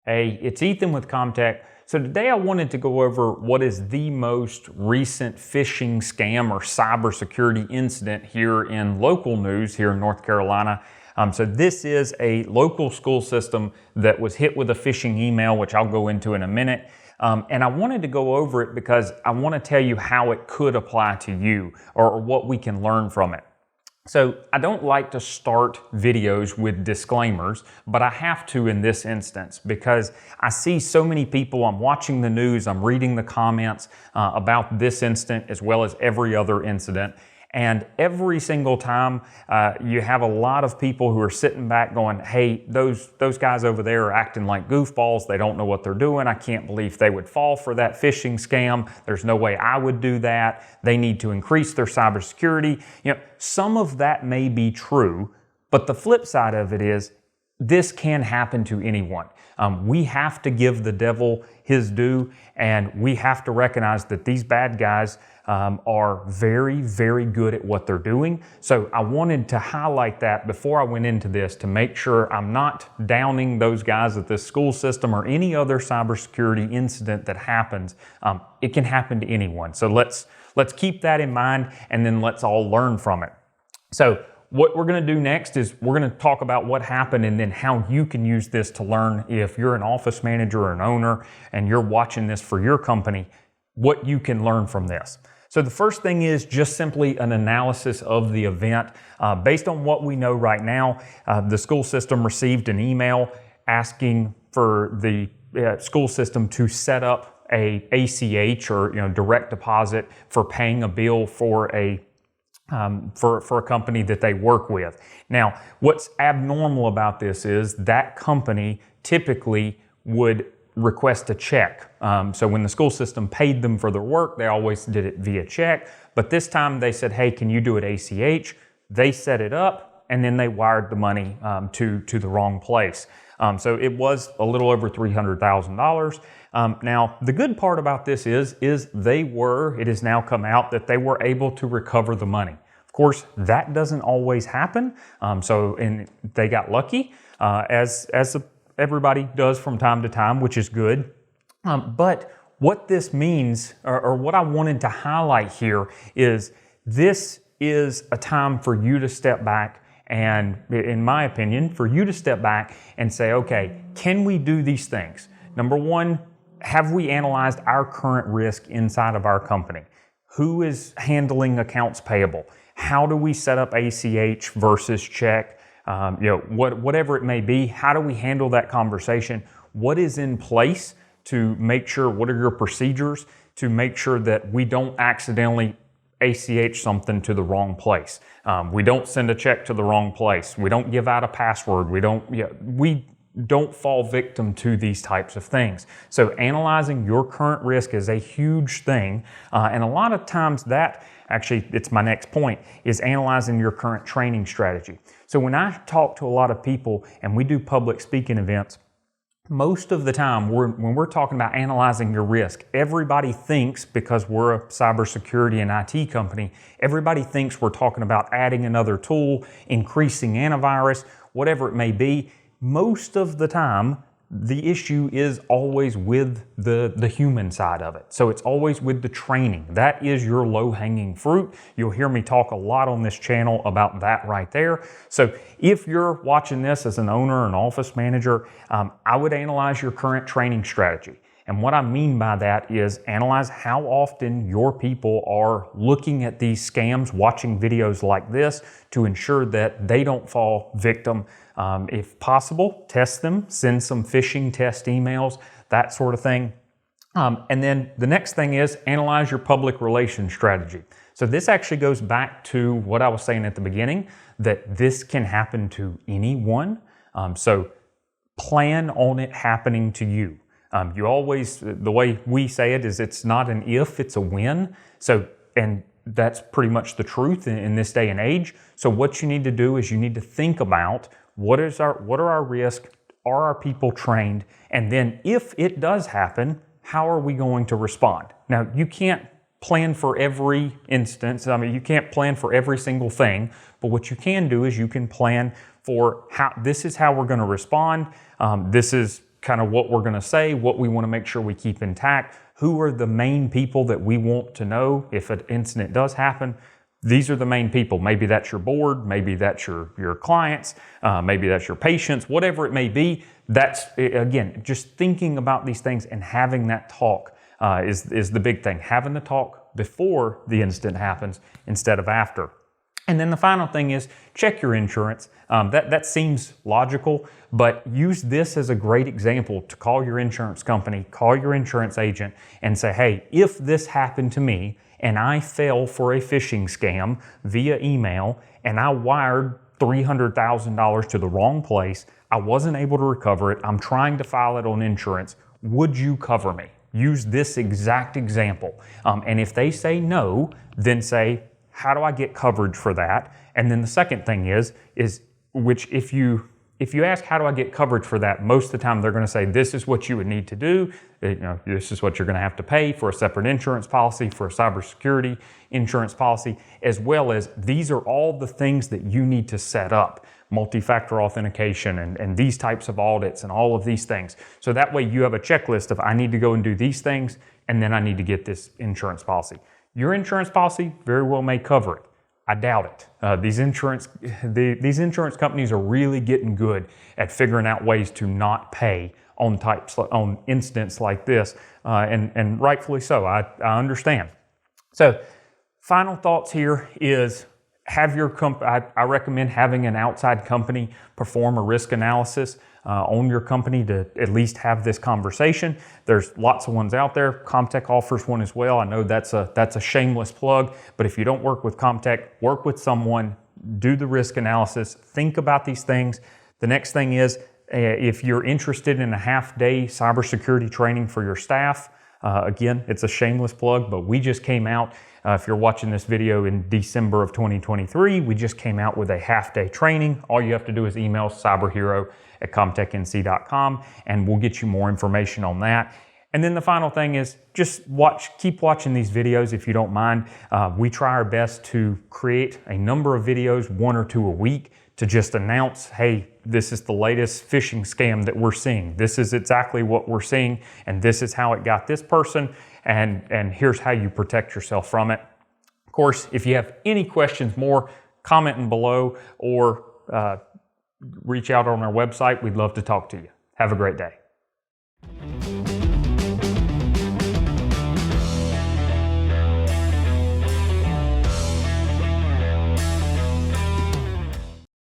Hey, it's Ethan with ComTech. So today I wanted to go over what is the most recent phishing scam or cybersecurity incident here in local news here in North Carolina. So this is a local school system that was hit with a phishing email, which I'll go into in a minute. And I wanted to go over it because I want to tell you how it could apply to you or what we can learn from it. So I don't like to start videos with disclaimers, but I have to in this instance because I see so many people, I'm watching the news, I'm reading the comments about this incident as well as every other incident. And every single time you have a lot of people who are sitting back going, hey, those guys over there are acting like goofballs. They don't know what they're doing. I can't believe they would fall for that phishing scam. There's no way I would do that. They need to increase their cybersecurity. You know, some of that may be true, but the flip side of it is this can happen to anyone. We have to give the devil his due, and we have to recognize that these bad guys are very, very good at what they're doing. So I wanted to highlight that before I went into this to make sure I'm not downing those guys at this school system or any other cybersecurity incident that happens. It can happen to anyone. So let's keep that in mind, and then let's all learn from it. So what we're going to do next is we're going to talk about what happened and then how you can use this to learn if you're an office manager or an owner and you're watching this for your company, what you can learn from this. So the first thing is just simply an analysis of the event. Based on what we know right now, the school system received an email asking for the school system to set up a ACH or direct deposit for paying a bill for a company that they work with. Now, what's abnormal about this is that company typically would request a check. So when the school system paid them for their work, they always did it via check. But this time they said, hey, can you do it ACH? They set it up and then they wired the money to the wrong place. So it was a little over $300,000. Now, the good part about this is it has now come out that they were able to recover the money. Of course, that doesn't always happen. And they got lucky, as everybody does from time to time, which is good. But what this means, or what I wanted to highlight here, is this is a time for you to step back and, in my opinion, for you to step back and say, okay, can we do these things? Number one, have we analyzed our current risk inside of our company? Who is handling accounts payable? How do we set up ACH versus check? Whatever it may be, how do we handle that conversation? What is in place to make sure, what are your procedures to make sure that we don't accidentally ACH something to the wrong place? We don't send a check to the wrong place. We don't give out a password. We don't fall victim to these types of things. So analyzing your current risk is a huge thing. And a lot of times it's my next point, is analyzing your current training strategy. So when I talk to a lot of people and we do public speaking events, most of the time when we're talking about analyzing your risk, everybody thinks, because we're a cybersecurity and IT company, everybody thinks we're talking about adding another tool, increasing antivirus, whatever it may be. Most of the time, the issue is always with the human side of it. So it's always with the training. That is your low-hanging fruit. You'll hear me talk a lot on this channel about that right there. So if you're watching this as an owner or an office manager, I would analyze your current training strategy. And what I mean by that is analyze how often your people are looking at these scams, watching videos like this to ensure that they don't fall victim. If possible, test them, send some phishing test emails, that sort of thing. And then the next thing is analyze your public relations strategy. So this actually goes back to what I was saying at the beginning, that this can happen to anyone. So plan on it happening to you. You always, the way we say it is it's not an if, it's a when. And that's pretty much the truth in this day and age. So what you need to do is you need to think about what are our risks, are our people trained, and then if it does happen, how are we going to respond? Now, you can't plan for every instance. You can't plan for every single thing, but what you can do is you can plan for this is how we're going to respond. This is kind of what we're going to say, what we want to make sure we keep intact. Who are the main people that we want to know if an incident does happen? These are the main people. Maybe that's your board, maybe that's your clients, maybe that's your patients, whatever it may be. That's, again, just thinking about these things and having that talk is the big thing. Having the talk before the incident happens instead of after. And then the final thing is check your insurance. That seems logical, but use this as a great example to call your insurance company, call your insurance agent and say, hey, if this happened to me and I fell for a phishing scam via email and I wired $300,000 to the wrong place, I wasn't able to recover it, I'm trying to file it on insurance, would you cover me? Use this exact example. And if they say no, then say, how do I get coverage for that? And then the second thing is which if you ask how do I get coverage for that, most of the time they're going to say this is what you would need to do. This is what you're going to have to pay for a separate insurance policy, for a cybersecurity insurance policy, as well as these are all the things that you need to set up. Multi-factor authentication and these types of audits and all of these things. So that way you have a checklist of I need to go and do these things and then I need to get this insurance policy. Your insurance policy very well may cover it. I doubt it. These insurance companies are really getting good at figuring out ways to not pay on incidents like this, and rightfully so. I understand. So, final thoughts here is have your I recommend having an outside company perform a risk analysis on your company to at least have this conversation. There's lots of ones out there. ComTech offers one as well. I know that's a shameless plug, but if you don't work with ComTech, work with someone, do the risk analysis, think about these things. The next thing is if you're interested in a half-day cybersecurity training for your staff, again, it's a shameless plug, but we just came out, if you're watching this video in December of 2023, we just came out with a half-day training. All you have to do is email cyberhero@comtechnc.com and we'll get you more information on that. And then the final thing is just keep watching these videos if you don't mind. We try our best to create a number of videos, 1 or 2 a week, to just announce, hey, this is the latest phishing scam that we're seeing. This is exactly what we're seeing, and this is how it got this person, and here's how you protect yourself from it. Of course, if you have any questions more, comment below or reach out on our website. We'd love to talk to you. Have a great day.